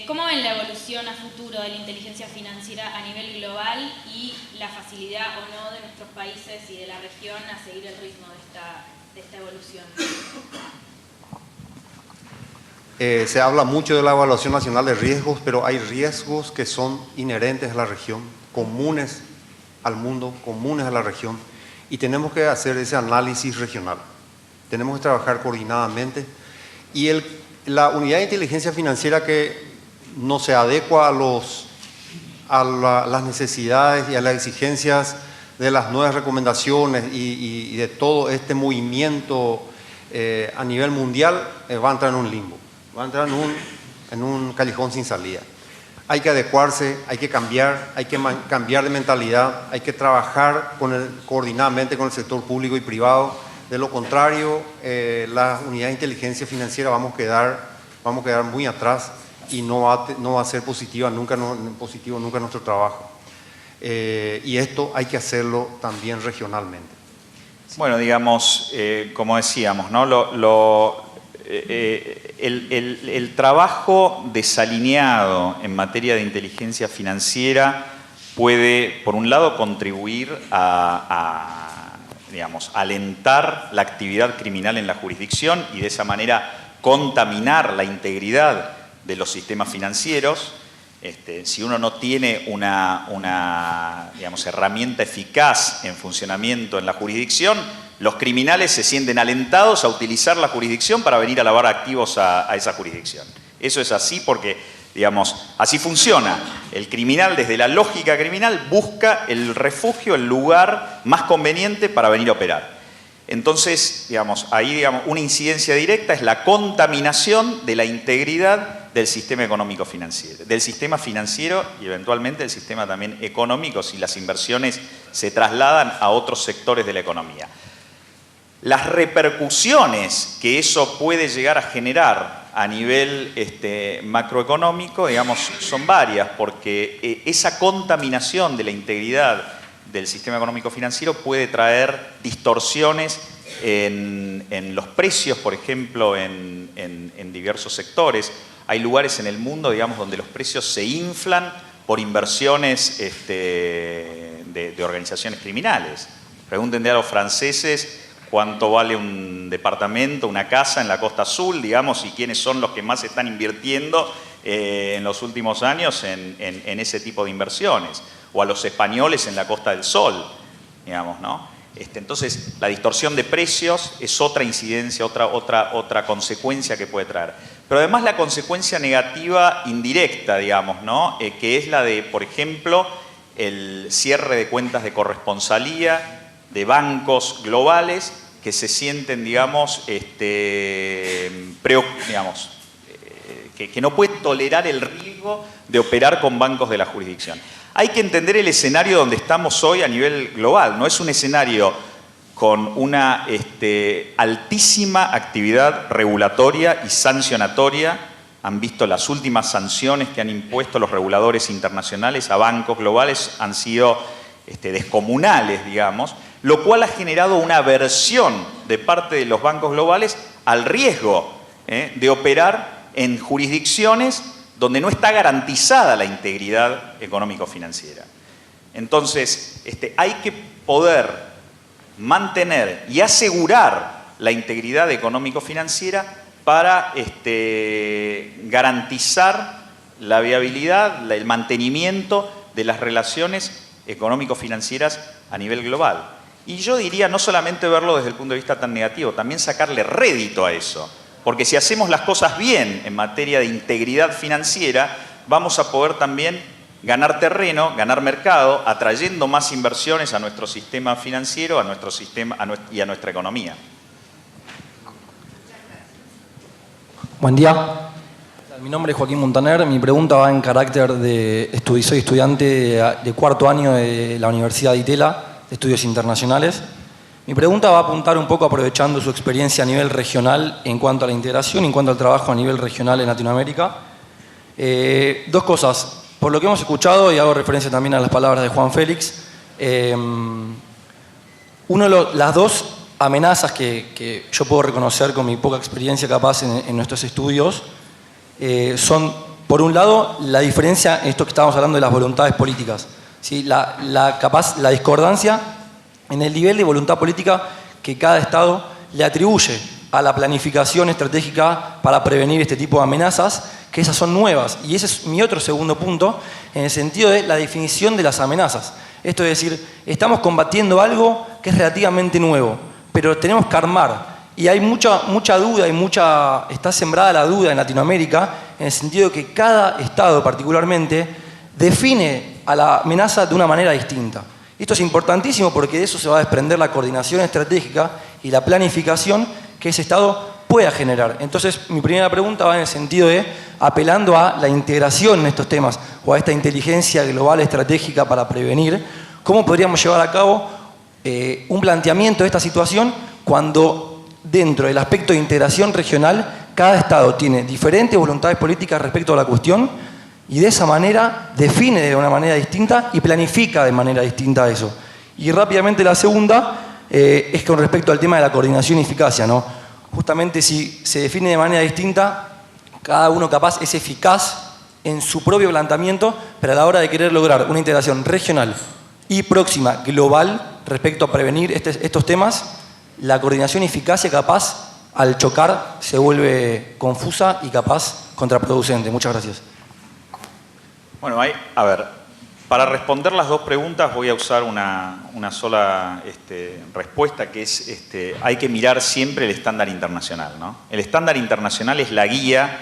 ¿Cómo ven la evolución a futuro de la inteligencia financiera a nivel global y la facilidad o no de nuestros países y de la región a seguir el ritmo de esta evolución?
Se habla mucho de la evaluación nacional de riesgos, pero hay riesgos que son inherentes a la región, comunes al mundo, comunes a la región, y tenemos que hacer ese análisis regional. Tenemos que trabajar coordinadamente y la unidad de inteligencia financiera que no se adecua a las necesidades y a las exigencias de las nuevas recomendaciones y de todo este movimiento a nivel mundial, va a entrar en un limbo, va a entrar en un callejón sin salida. Hay que adecuarse, hay que cambiar de mentalidad, hay que trabajar coordinadamente con el sector público y privado. De lo contrario, la unidad de inteligencia financiera vamos a quedar muy atrás y no va a ser positiva nunca nuestro trabajo. Y esto hay que hacerlo también regionalmente.
Bueno, digamos, como decíamos, ¿no? El trabajo desalineado en materia de inteligencia financiera puede, por un lado, contribuir digamos, alentar la actividad criminal en la jurisdicción y de esa manera contaminar la integridad de los sistemas financieros. Si uno no tiene una digamos, herramienta eficaz en funcionamiento en la jurisdicción, los criminales se sienten alentados a utilizar la jurisdicción para venir a lavar activos a esa jurisdicción. Eso es así porque, digamos, así funciona. El criminal, desde la lógica criminal, busca el refugio, el lugar más conveniente para venir a operar. Entonces, digamos, una incidencia directa es la contaminación de la integridad del sistema económico-financiero, del sistema financiero y eventualmente del sistema también económico si las inversiones se trasladan a otros sectores de la economía. Las repercusiones que eso puede llegar a generar a nivel macroeconómico, digamos, son varias, porque esa contaminación de la integridad del sistema económico-financiero puede traer distorsiones en los precios, por ejemplo, en diversos sectores. Hay lugares en el mundo, digamos, donde los precios se inflan por inversiones de organizaciones criminales. Pregúntenle a los franceses cuánto vale un departamento, una casa en la Costa Azul, digamos, y quiénes son los que más están invirtiendo en los últimos años en ese tipo de inversiones. O a los españoles en la Costa del Sol, digamos, ¿no? Entonces, la distorsión de precios es otra incidencia, otra consecuencia que puede traer. Pero además la consecuencia negativa indirecta, digamos, ¿no? Que es la de, por ejemplo, el cierre de cuentas de corresponsalía de bancos globales que se sienten, digamos, que no pueden tolerar el riesgo de operar con bancos de la jurisdicción. Hay que entender el escenario donde estamos hoy a nivel global. No es un escenario con una altísima actividad regulatoria y sancionatoria. Han visto las últimas sanciones que han impuesto los reguladores internacionales a bancos globales, han sido descomunales, digamos, lo cual ha generado una aversión de parte de los bancos globales al riesgo de operar en jurisdicciones donde no está garantizada la integridad económico-financiera. Entonces, hay que poder mantener y asegurar la integridad económico-financiera para garantizar la viabilidad, el mantenimiento de las relaciones económico-financieras a nivel global. Y yo diría no solamente verlo desde el punto de vista tan negativo, también sacarle rédito a eso. Porque si hacemos las cosas bien en materia de integridad financiera, vamos a poder también ganar terreno, ganar mercado, atrayendo más inversiones a nuestro sistema financiero, a nuestro sistema y a nuestra economía.
Buen día. Mi nombre es Joaquín Montaner. Mi pregunta va en carácter de soy estudiante de cuarto año de la Universidad de Itela, de Estudios Internacionales. Mi pregunta va a apuntar un poco aprovechando su experiencia a nivel regional en cuanto a la integración y en cuanto al trabajo a nivel regional en Latinoamérica. Dos cosas. Por lo que hemos escuchado, y hago referencia también a las palabras de Juan Félix, las dos amenazas que yo puedo reconocer con mi poca experiencia capaz en nuestros estudios son, por un lado, la diferencia en esto que estábamos hablando de las voluntades políticas. ¿Sí? La discordancia en el nivel de voluntad política que cada Estado le atribuye a la planificación estratégica para prevenir este tipo de amenazas, que esas son nuevas. Y ese es mi otro segundo punto, en el sentido de la definición de las amenazas. Esto es decir, estamos combatiendo algo que es relativamente nuevo, pero tenemos que armar. Y hay mucha duda está sembrada la duda en Latinoamérica, en el sentido de que cada Estado particularmente define a la amenaza de una manera distinta. Esto es importantísimo porque de eso se va a desprender la coordinación estratégica y la planificación que ese Estado pueda generar. Entonces, mi primera pregunta va en el sentido de, apelando a la integración en estos temas o a esta inteligencia global estratégica para prevenir, ¿cómo podríamos llevar a cabo un planteamiento de esta situación cuando dentro del aspecto de integración regional cada Estado tiene diferentes voluntades políticas respecto a la cuestión y de esa manera define de una manera distinta y planifica de manera distinta eso? Y rápidamente la segunda es con respecto al tema de la coordinación y eficacia, ¿no? Justamente si se define de manera distinta, cada uno capaz es eficaz en su propio planteamiento, pero a la hora de querer lograr una integración regional y próxima, global, respecto a prevenir estos temas, la coordinación y eficacia capaz, al chocar, se vuelve confusa y capaz contraproducente. Muchas gracias.
Bueno, a ver, para responder las dos preguntas voy a usar una sola respuesta, que es hay que mirar siempre el estándar internacional, ¿no? El estándar internacional es la guía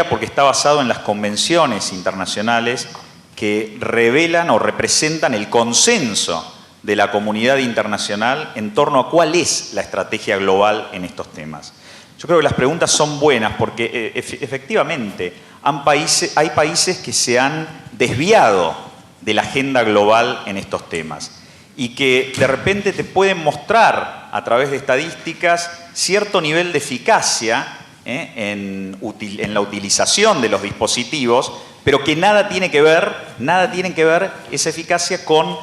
porque está basado en las convenciones internacionales que revelan o representan el consenso de la comunidad internacional en torno a cuál es la estrategia global en estos temas. Yo creo que las preguntas son buenas porque efectivamente hay países que se han desviado de la agenda global en estos temas y que de repente te pueden mostrar a través de estadísticas cierto nivel de eficacia en la utilización de los dispositivos, pero que nada tiene que ver esa eficacia con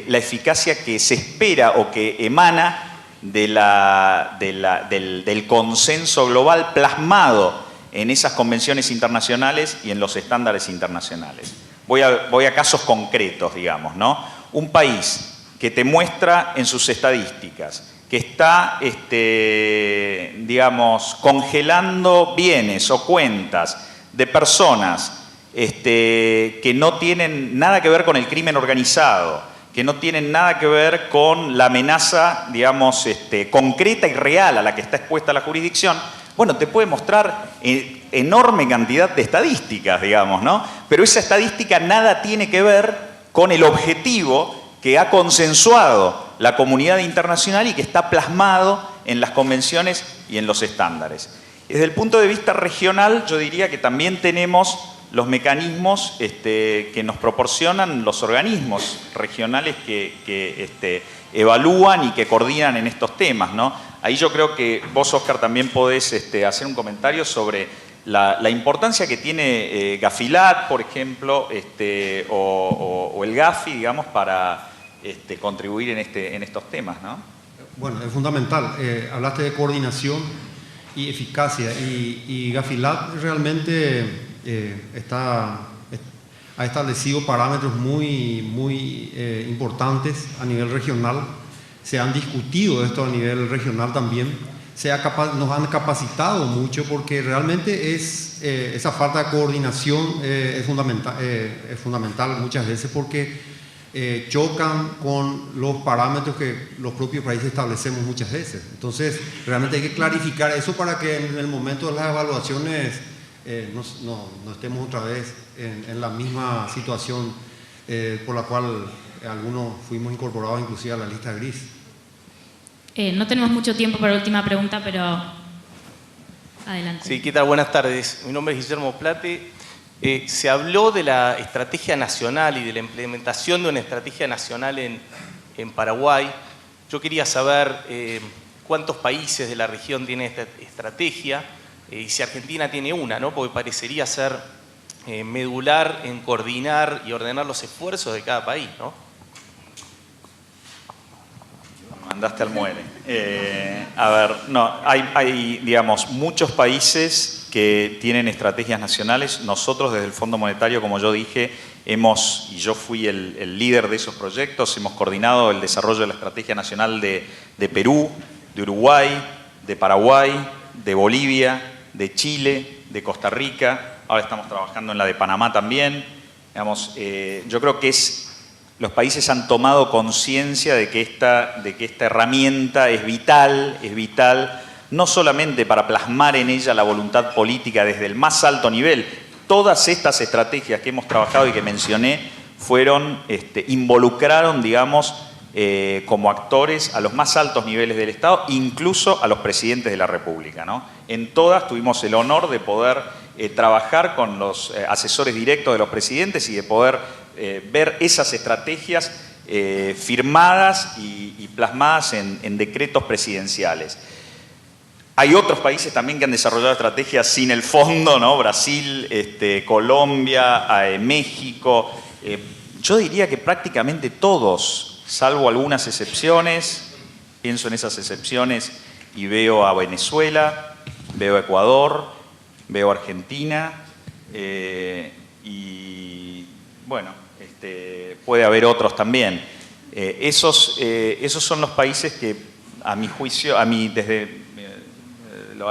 la eficacia que se espera o que emana del consenso global plasmado en esas convenciones internacionales y en los estándares internacionales. Voy a casos concretos, digamos, ¿no? Un país que te muestra en sus estadísticas que está, digamos, congelando bienes o cuentas de personas que no tienen nada que ver con el crimen organizado, que no tienen nada que ver con la amenaza, digamos, concreta y real a la que está expuesta la jurisdicción, bueno, te puede mostrar enorme cantidad de estadísticas, digamos, ¿no? Pero esa estadística nada tiene que ver con el objetivo que ha consensuado la comunidad internacional y que está plasmado en las convenciones y en los estándares. Desde el punto de vista regional, yo diría que también tenemos los mecanismos que nos proporcionan los organismos regionales que evalúan y que coordinan en estos temas, ¿no? Ahí yo creo que vos, Óscar, también podés hacer un comentario sobre la importancia que tiene Gafilat, por ejemplo, o el Gafi, digamos, para contribuir en estos temas, ¿no?
Bueno, es fundamental. Hablaste de coordinación y eficacia. Y Gafilat realmente ha establecido parámetros muy importantes a nivel regional. Se han discutido esto a nivel regional también. Nos han capacitado mucho porque realmente esa falta de coordinación es fundamental muchas veces porque chocan con los parámetros que los propios países establecemos muchas veces. Entonces, realmente hay que clarificar eso para que en el momento de las evaluaciones no estemos otra vez en la misma situación por la cual algunos fuimos incorporados inclusive a la lista gris.
No tenemos mucho tiempo para la última pregunta, pero adelante.
Sí, ¿qué tal? Buenas tardes. Mi nombre es Guillermo Plate. Se habló de la estrategia nacional y de la implementación de una estrategia nacional en Paraguay. Yo quería saber cuántos países de la región tienen esta estrategia y si Argentina tiene una, ¿no? Porque parecería ser medular en coordinar y ordenar los esfuerzos de cada país, ¿no?
Mandaste al muere. A ver, no, hay, digamos, muchos países que tienen estrategias nacionales. Nosotros desde el Fondo Monetario, como yo dije, y yo fui el líder de esos proyectos, hemos coordinado el desarrollo de la estrategia nacional de Perú, de Uruguay, de Paraguay, de Bolivia, de Chile, de Costa Rica. Ahora estamos trabajando en la de Panamá también. Digamos, yo creo que los países han tomado conciencia de que esta herramienta es vital, no solamente para plasmar en ella la voluntad política desde el más alto nivel. Todas estas estrategias que hemos trabajado y que mencioné involucraron, digamos, como actores a los más altos niveles del Estado, incluso a los presidentes de la República, ¿no? En todas tuvimos el honor de poder trabajar con los asesores directos de los presidentes y de poder ver esas estrategias firmadas y plasmadas en decretos presidenciales. Hay otros países también que han desarrollado estrategias sin el fondo, ¿no? Brasil, Colombia, México. Yo diría que prácticamente todos, salvo algunas excepciones. Pienso en esas excepciones y veo a Venezuela, veo a Ecuador, veo a Argentina y bueno, puede haber otros también. Esos son los países que, a mi juicio, desde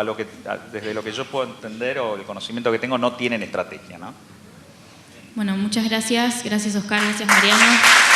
lo que yo puedo entender o el conocimiento que tengo, no tienen estrategia, ¿no?
Bueno, muchas gracias. Gracias, Oscar. Gracias, Mariano.